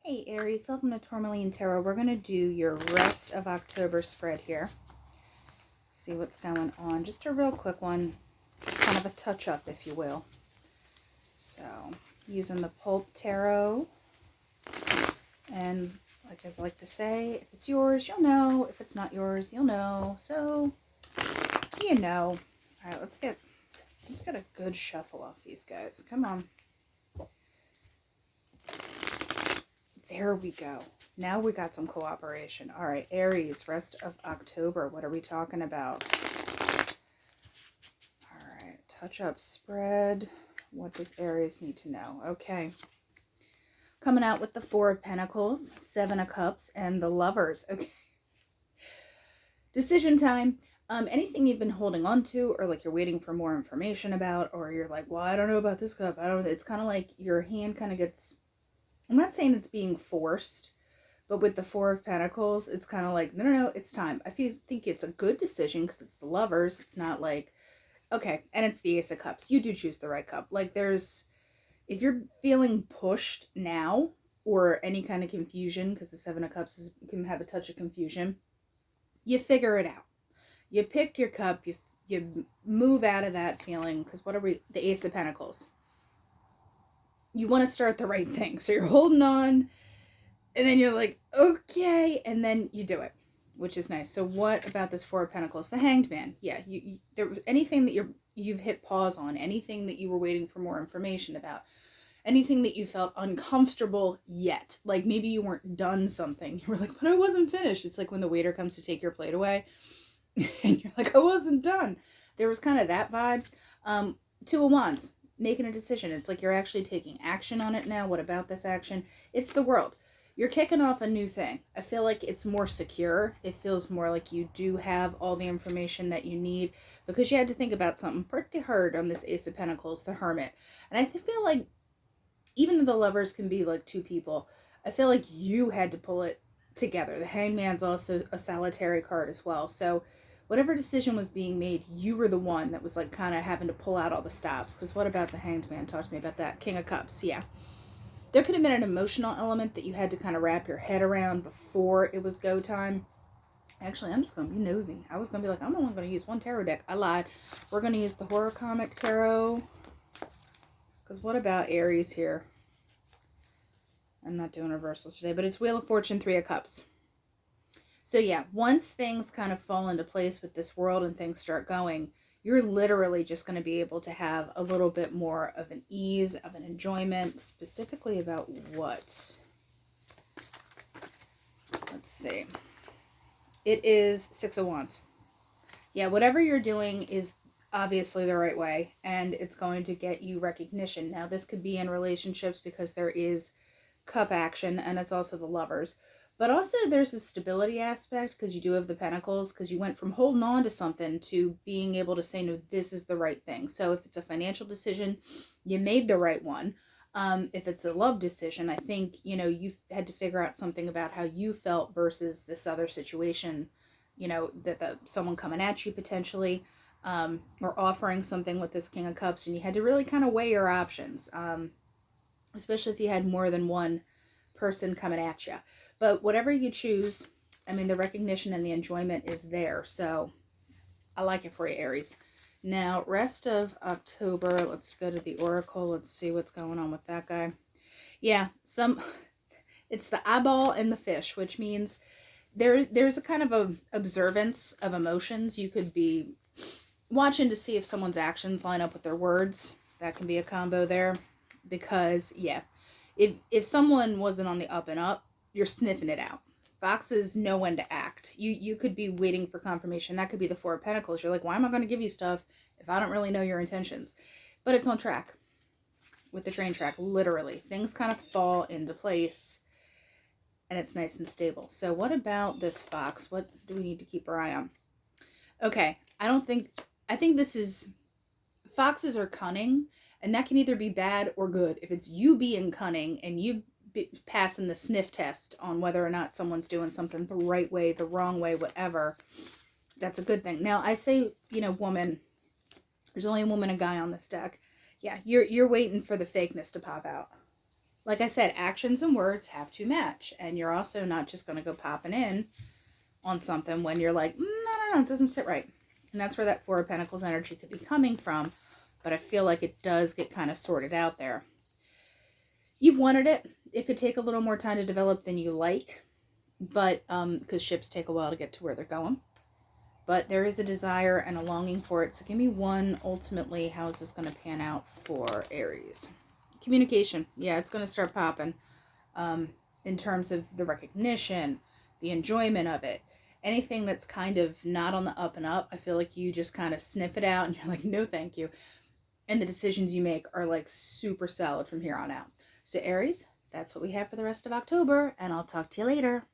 Hey Aries, welcome to Tourmaline Tarot. We're going to do your rest of October spread here. See what's going on. Just a real quick one. Just kind of a touch-up, if you will. So, using the Pulp Tarot. And like I like to say, if it's yours, you'll know. If it's not yours, you'll know. So, you know. All right, let's get a good shuffle off these guys. Come on. There we go. Now we got some cooperation. All right, Aries, rest of October. What are we talking about? All right, touch-up spread. What does Aries need to know? Okay. Coming out with the Four of Pentacles, Seven of Cups, and the Lovers. Okay. Decision time. Anything you've been holding on to, or like you're waiting for more information about, or you're like, well, I don't know about this cup. I don't know. It's kind of like your hand kind of gets... I'm not saying it's being forced, but with the Four of Pentacles, it's kind of like, no, it's time. I think it's a good decision because it's the Lovers. It's not like, okay, and it's the Ace of Cups. You do choose the right cup. Like if you're feeling pushed now or any kind of confusion, because the Seven of Cups can have a touch of confusion, you figure it out. You pick your cup, you move out of that feeling, because the Ace of Pentacles. You want to start the right thing. So you're holding on, and then you're like, okay, and then you do it, which is nice. So what about this Four of Pentacles? The Hanged Man. Yeah, anything that you've hit pause on, anything that you were waiting for more information about, anything that you felt uncomfortable yet. Like maybe you weren't done something. You were like, but I wasn't finished. It's like when the waiter comes to take your plate away, and you're like, I wasn't done. There was kind of that vibe. Two of Wands. Making a decision. It's like you're actually taking action on it now. What about this action? It's the World. You're kicking off a new thing. I feel like it's more secure. It feels more like you do have all the information that you need because you had to think about something pretty hard on this Ace of Pentacles, the Hermit. And I feel like even though the Lovers can be like two people, I feel like you had to pull it together. The Hanged Man's also a solitary card as well. So whatever decision was being made, you were the one that was like kind of having to pull out all the stops. Because what about the Hanged Man? Talk to me about that. King of Cups. Yeah. There could have been an emotional element that you had to kind of wrap your head around before it was go time. Actually, I'm just going to be nosy. I was going to be like, I'm only going to use one tarot deck. I lied. We're going to use the Horror Comic Tarot. Because what about Aries here? I'm not doing reversals today, but it's Wheel of Fortune, Three of Cups. So yeah, once things kind of fall into place with this world and things start going, you're literally just going to be able to have a little bit more of an ease, of an enjoyment, specifically about what? Let's see. It is Six of Wands. Yeah, whatever you're doing is obviously the right way, and it's going to get you recognition. Now, this could be in relationships because there is cup action, and it's also the Lovers. But also there's a stability aspect because you do have the Pentacles, because you went from holding on to something to being able to say, no, this is the right thing. So if it's a financial decision, you made the right one. If it's a love decision, I think, you've had to figure out something about how you felt versus this other situation, that someone coming at you potentially, or offering something with this King of Cups, and you had to really kind of weigh your options, especially if you had more than one person coming at you. But whatever you choose, I mean, the recognition and the enjoyment is there. So I like it for you, Aries. Now, rest of October, let's go to the Oracle. Let's see what's going on with that guy. Yeah, it's the eyeball and the fish, which means there's a kind of a observance of emotions. You could be watching to see if someone's actions line up with their words. That can be a combo there. Because, yeah, if someone wasn't on the up and up, you're sniffing it out. Foxes know when to act. You could be waiting for confirmation. That could be the Four of Pentacles. You're like, why am I going to give you stuff if I don't really know your intentions? But it's on track. With the train track, literally. Things kind of fall into place. And it's nice and stable. So what about this fox? What do we need to keep our eye on? Okay. I think this is... Foxes are cunning. And that can either be bad or good. If it's you being cunning and you passing the sniff test on whether or not someone's doing something the right way, the wrong way, whatever, that's a good thing. Now, I say, woman, there's only a woman and guy on this deck. Yeah, you're waiting for the fakeness to pop out. like I said, actions and words have to match. And you're also not just going to go popping in on something when you're like, no, it doesn't sit right. And that's where that Four of Pentacles energy could be coming from. But I feel like it does get kind of sorted out there. You've wanted it. It could take a little more time to develop than you like. But because ships take a while to get to where they're going. But there is a desire and a longing for it. So give me one, ultimately, how is this going to pan out for Aries? Communication. Yeah, it's going to start popping in terms of the recognition, the enjoyment of it. Anything that's kind of not on the up and up, I feel like you just kind of sniff it out and you're like, no, thank you. And the decisions you make are like super solid from here on out. So Aries, that's what we have for the rest of October, and I'll talk to you later.